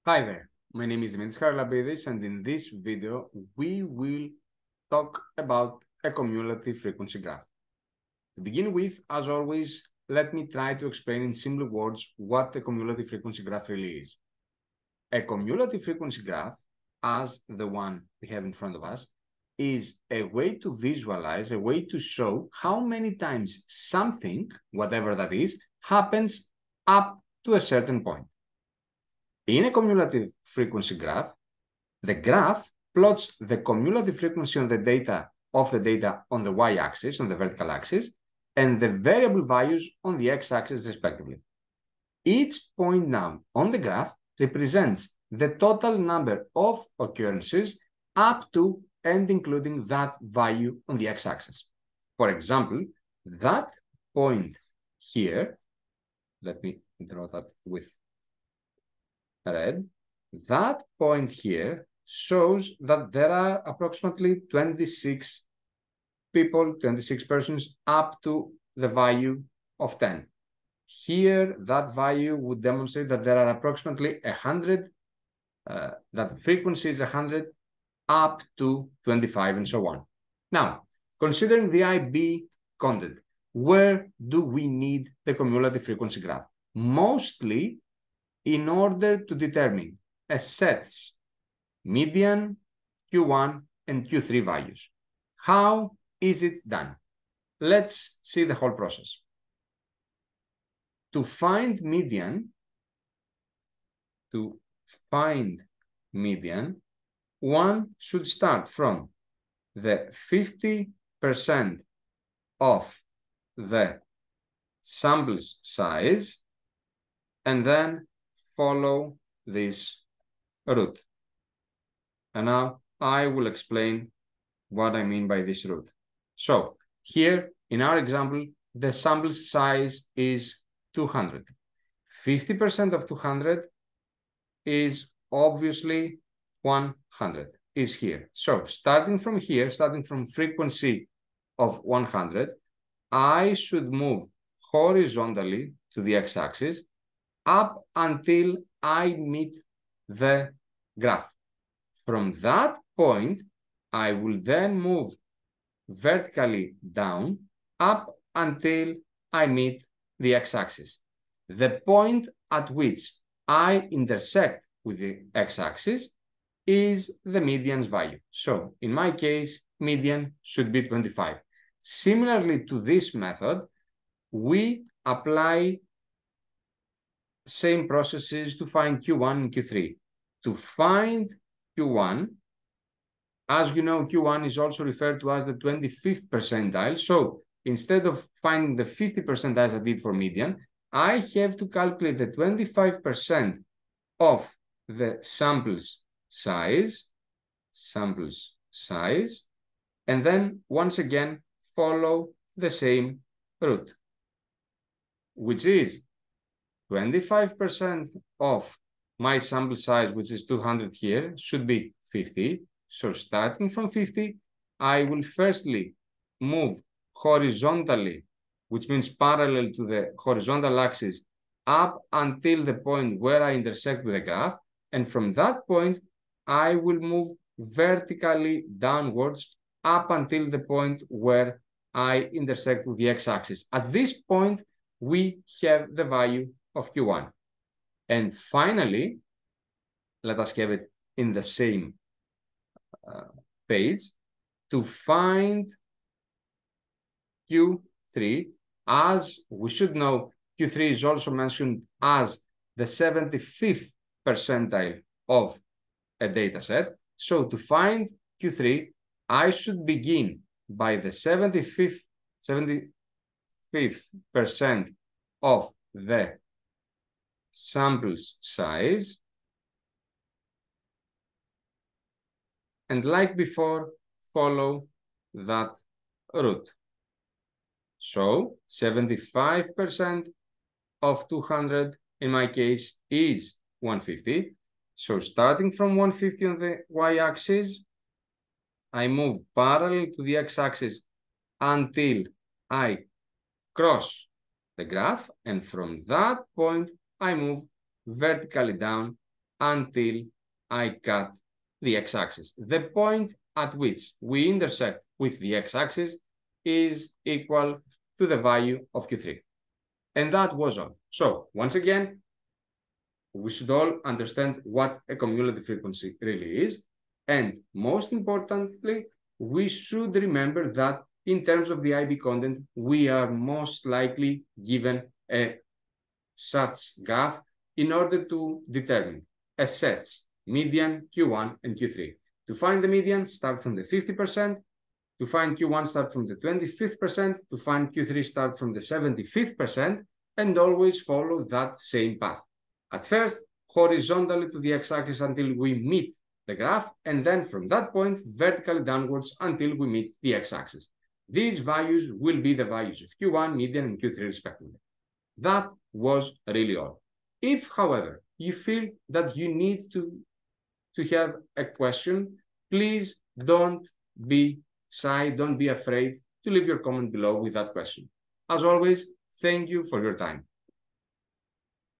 Hi there, my name is Dimitris Karlabidis, and in this video, we will talk about a cumulative frequency graph. To begin with, as always, let me try to explain in simple words what a cumulative frequency graph really is. A cumulative frequency graph, as the one we have in front of us, is a way to visualize, a way to show how many times something, whatever that is, happens up to a certain point. In a cumulative frequency graph, the graph plots the cumulative frequency of the data on the y-axis, on the vertical axis, and the variable values on the x-axis respectively. Each point now on the graph represents the total number of occurrences up to and including that value on the x-axis. For example, that point here, let me draw that with red, that point here shows that there are approximately 26 people, 26 persons up to the value of 10. Here, that value would demonstrate that there are approximately 100, that the frequency is 100 up to 25 and so on. Now, considering the IB content, where do we need the cumulative frequency graph? Mostly in order to determine a set's median, Q1, and Q3 values. How is it done? Let's see the whole process. To find median, one should start from the 50% of the sample's size and then follow this route. And now I will explain what I mean by this route. So here in our example, the sample size is 200. 50% of 200 is obviously 100, is here. So starting from here, starting from frequency of 100, I should move horizontally to the x-axis up until I meet the graph. From that point, I will then move vertically down up until I meet the x-axis. The point at which I intersect with the x-axis is the median's value. So in my case, median should be 25. Similarly to this method, we apply same processes to find Q1 and Q3. To find Q1, as you know, Q1 is also referred to as the 25th percentile. So instead of finding the 50 percentiles I did for median, I have to calculate the 25% of the sample's size, and then once again follow the same route, which is 25% of my sample size, which is 200 here, should be 50. So starting from 50, I will firstly move horizontally, which means parallel to the horizontal axis, up until the point where I intersect with the graph. And from that point, I will move vertically downwards up until the point where I intersect with the x-axis. At this point, we have the value of Q1. And finally, let us have it in the same page. To find Q3, as we should know, Q3 is also mentioned as the 75th percentile of a data set. So to find Q3, I should begin by the 75th percent of the sample's size, and like before, follow that route. So 75% of 200 in my case is 150. So starting from 150 on the y-axis, I move parallel to the x-axis until I cross the graph, and from that point I move vertically down until I cut the x-axis. The point at which we intersect with the x-axis is equal to the value of Q3. And that was all. So once again, we should all understand what a cumulative frequency really is. And most importantly, we should remember that in terms of the IB content, we are most likely given a such graph in order to determine a set median, Q1, and Q3. To find the median, start from the 50%. To find Q1, start from the 25th%. To find Q3, start from the 75th%, and always follow that same path. At first, horizontally to the x-axis until we meet the graph, and then from that point, vertically downwards until we meet the x-axis. These values will be the values of Q1, median, and Q3 respectively. That was really all. If, however, you feel that you need to have a question, please don't be shy, don't be afraid to leave your comment below with that question. As always, thank you for your time.